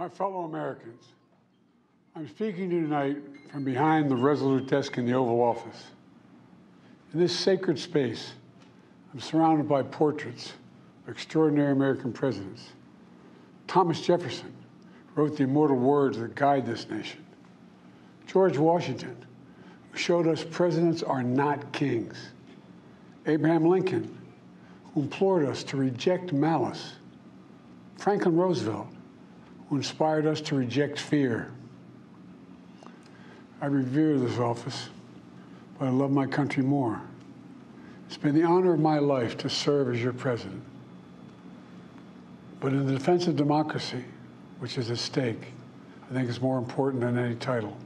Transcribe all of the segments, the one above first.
My fellow Americans, I'm speaking to you tonight from behind the resolute desk in the Oval Office. In this sacred space, I'm surrounded by portraits of extraordinary American presidents. Thomas Jefferson wrote the immortal words that guide this nation. George Washington, who showed us presidents are not kings. Abraham Lincoln, who implored us to reject malice. Franklin Roosevelt, who inspired us to reject fear. I revere this office, but I love my country more. It's been the honor of my life to serve as your president. But in the defense of democracy, which is at stake, I think it's more important than any title.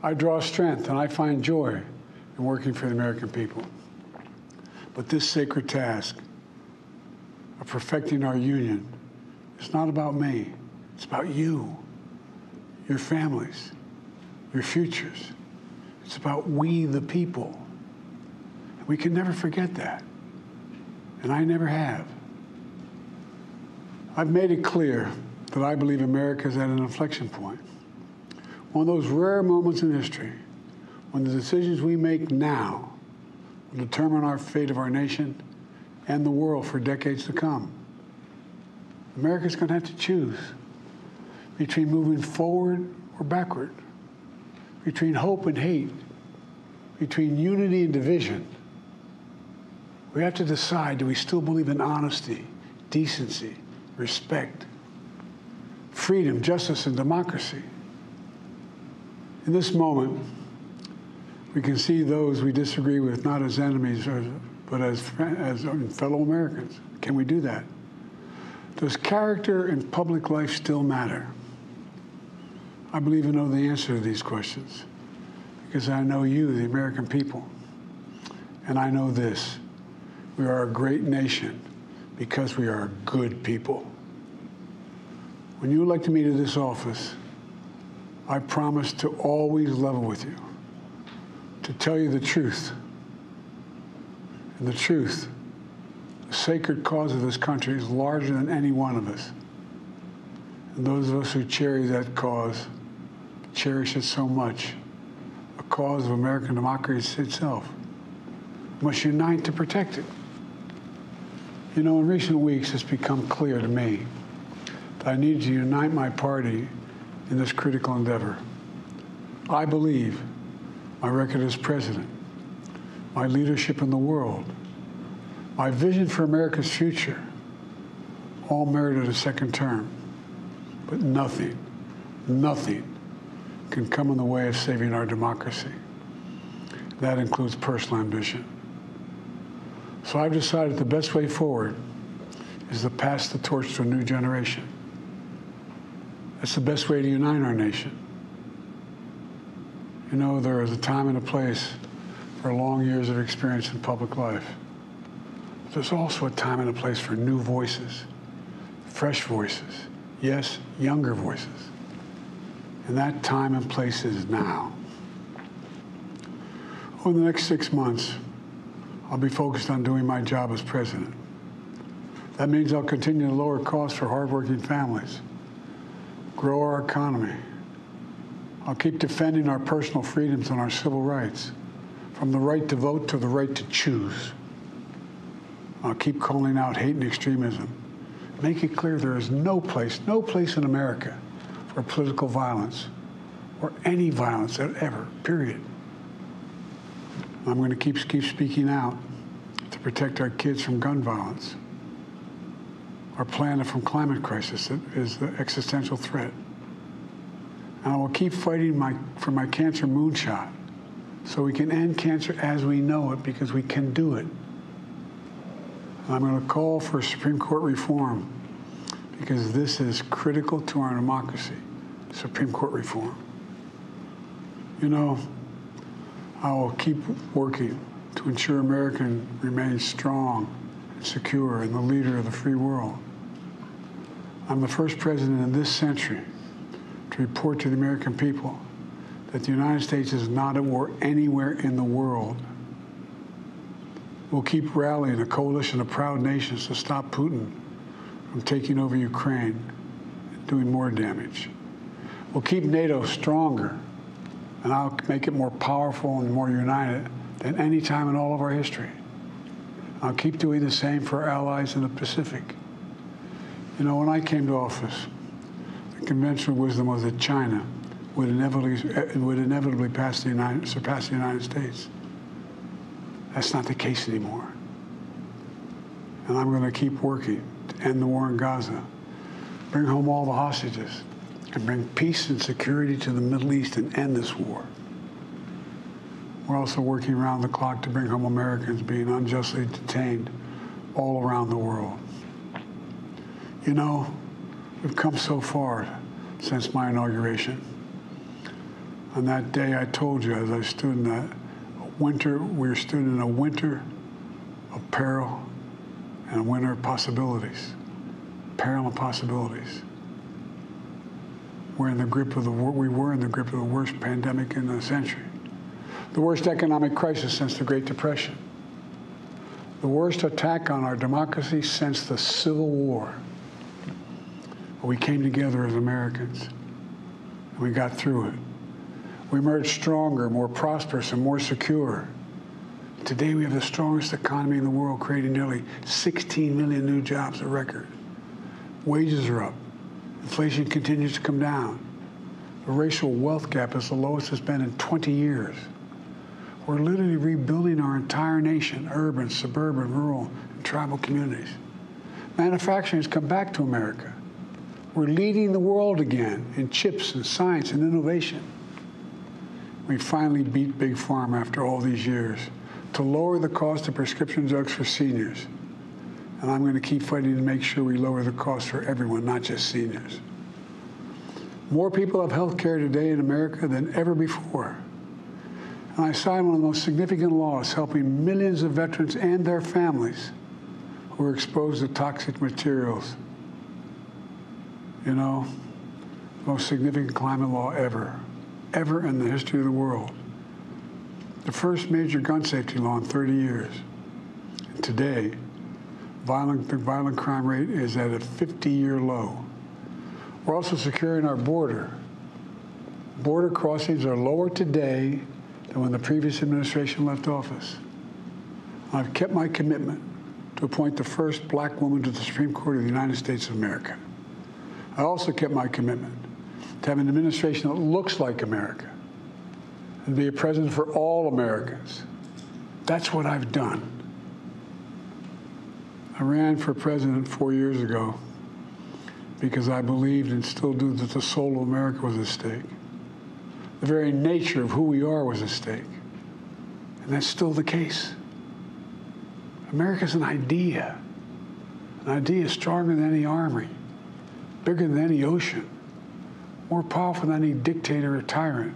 I draw strength and I find joy in working for the American people. But this sacred task of perfecting our union is not about me. It's about you, your families, your futures. It's about we, the people. And we can never forget that. And I never have. I've made it clear that I believe America is at an inflection point. One of those rare moments in history when the decisions we make now will determine our fate of our nation and the world for decades to come. America's going to have to choose between moving forward or backward, between hope and hate, between unity and division. We have to decide, do we still believe in honesty, decency, respect, freedom, justice, and democracy? In this moment, we can see those we disagree with not as enemies, but as fellow Americans. Can we do that? Does character in public life still matter? I believe I know the answer to these questions because I know you, the American people. And I know this: we are a great nation because we are good people. When you elected me to this office, I promised to always level with you, to tell you the truth. And the truth, the sacred cause of this country, is larger than any one of us. And those of us who cherish that cause, cherish it so much, a cause of American democracy itself, must unite to protect it. You know, in recent weeks, it's become clear to me that I need to unite my party in this critical endeavor. I believe my record as president, my leadership in the world, my vision for America's future, all merited a second term. But nothing can come in the way of saving our democracy. That includes personal ambition. So I've decided the best way forward is to pass the torch to a new generation. That's the best way to unite our nation. You know, there is a time and a place for long years of experience in public life. There's also a time and a place for new voices, fresh voices, yes, younger voices. And that time and place is now. Over the next 6 months, I'll be focused on doing my job as president. That means I'll continue to lower costs for hardworking families, grow our economy. I'll keep defending our personal freedoms and our civil rights, from the right to vote to the right to choose. I'll keep calling out hate and extremism. Make it clear there is no place in America for political violence or any violence ever, period. I'm going to keep speaking out to protect our kids from gun violence, our planet from climate crisis that is the existential threat. And I will keep fighting for my cancer moonshot so we can end cancer as we know it, because we can do it. And I'm going to call for Supreme Court reform because this is critical to our democracy, Supreme Court reform. You know, I will keep working to ensure America remains strong and secure and the leader of the free world. I'm the first president in this century to report to the American people that the United States is not at war anywhere in the world. We'll keep rallying a coalition of proud nations to stop Putin from taking over Ukraine doing more damage. We'll keep NATO stronger, and I'll make it more powerful and more united than any time in all of our history. I'll keep doing the same for our allies in the Pacific. You know, when I came to office, the conventional wisdom was that China would inevitably surpass the United States. That's not the case anymore. And I'm going to keep working to end the war in Gaza, bring home all the hostages, and bring peace and security to the Middle East and end this war. We're also working around the clock to bring home Americans being unjustly detained all around the world. You know, we've come so far since my inauguration. On that day, I told you, as I stood in that winter, we stood in a winter of peril and a winter of possibilities. Peril and possibilities. We were in the grip of the worst pandemic in the century. The worst economic crisis since the Great Depression. The worst attack on our democracy since the Civil War. But we came together as Americans, and we got through it. We emerged stronger, more prosperous, and more secure. Today, we have the strongest economy in the world, creating nearly 16 million new jobs, a record. Wages are up. Inflation continues to come down. The racial wealth gap is the lowest it's been in 20 years. We're literally rebuilding our entire nation, urban, suburban, rural, and tribal communities. Manufacturing has come back to America. We're leading the world again in chips and science and innovation. We finally beat Big Pharma after all these years to lower the cost of prescription drugs for seniors. And I'm going to keep fighting to make sure we lower the cost for everyone, not just seniors. More people have health care today in America than ever before. And I signed one of the most significant laws helping millions of veterans and their families who are exposed to toxic materials. You know, the most significant climate law ever in the history of the world. The first major gun safety law in 30 years. And today, the violent crime rate is at a 50-year low. We're also securing our border. Border crossings are lower today than when the previous administration left office. I've kept my commitment to appoint the first black woman to the Supreme Court of the United States of America. I also kept my commitment to have an administration that looks like America and be a president for all Americans. That's what I've done. I ran for president 4 years ago because I believed and still do that the soul of America was at stake. The very nature of who we are was at stake. And that's still the case. America's an idea stronger than any army, bigger than any ocean, more powerful than any dictator or tyrant.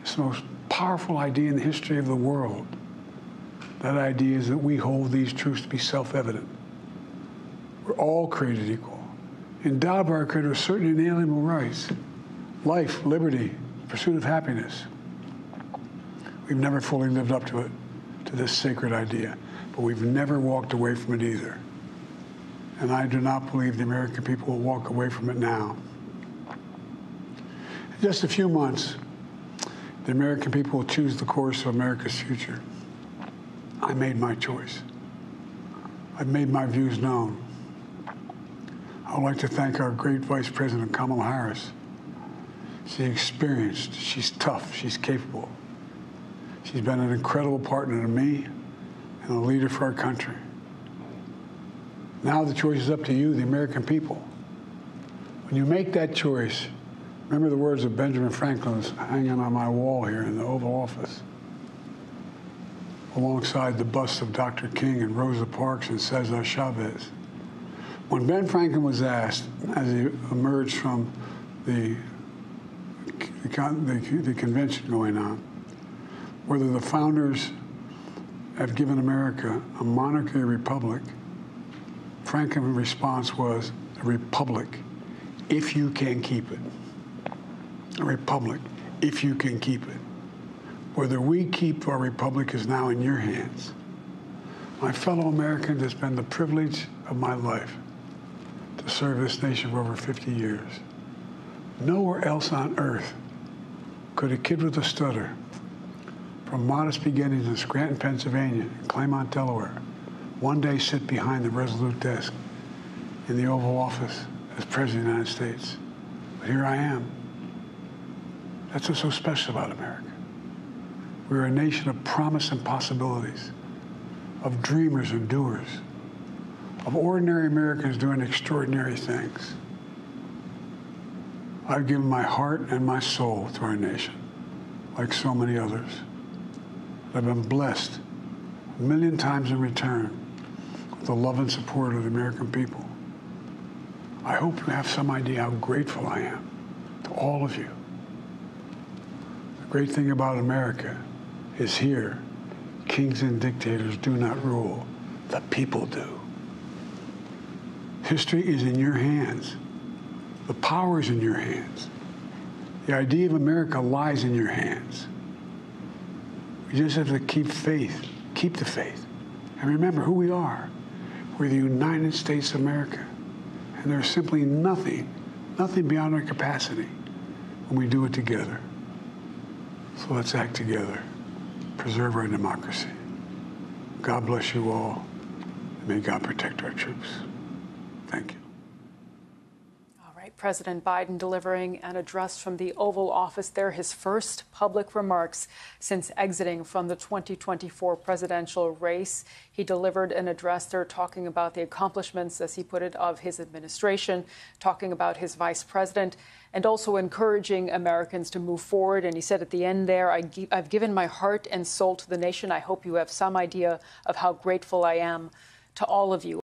It's the most powerful idea in the history of the world. That idea is that we hold these truths to be self-evident. We're all created equal, endowed by our Creator with certain inalienable rights: life, liberty, pursuit of happiness. We've never fully lived up to this sacred idea, but we've never walked away from it either. And I do not believe the American people will walk away from it now. In just a few months, the American people will choose the course of America's future. I made my choice. I've made my views known. I would like to thank our great Vice-President Kamala Harris. She's experienced, she's tough, she's capable. She's been an incredible partner to me and a leader for our country. Now the choice is up to you, the American people. When you make that choice, remember the words of Benjamin Franklin hanging on my wall here in the Oval Office, alongside the busts of Dr. King and Rosa Parks and Cesar Chavez. When Ben Franklin was asked, as he emerged from the convention going on, whether the founders have given America a monarchy or republic, Franklin's response was, a republic, if you can keep it. A republic, if you can keep it. Whether we keep our republic is now in your hands. My fellow Americans, it's been the privilege of my life to serve this nation for over 50 years. Nowhere else on earth could a kid with a stutter from modest beginnings in Scranton, Pennsylvania, and Claremont, Delaware, one day sit behind the resolute desk in the Oval Office as President of the United States. But here I am. That's what's so special about America. We're a nation of promise and possibilities, of dreamers and doers, of ordinary Americans doing extraordinary things. I've given my heart and my soul to our nation, like so many others. I've been blessed a million times in return with the love and support of the American people. I hope you have some idea how grateful I am to all of you. The great thing about America is here, kings and dictators do not rule, the people do. History is in your hands. The power is in your hands. The idea of America lies in your hands. We just have to keep faith, keep the faith, and remember who we are. We're the United States of America, and there's simply nothing beyond our capacity when we do it together. So let's act together, preserve our democracy. God bless you all, and may God protect our troops. Thank you. All right, President Biden delivering an address from the Oval Office there, his first public remarks since exiting from the 2024 presidential race. He delivered an address there talking about the accomplishments, as he put it, of his administration, talking about his vice president, and also encouraging Americans to move forward. And he said at the end there, I've given my heart and soul to the nation. I hope you have some idea of how grateful I am to all of you.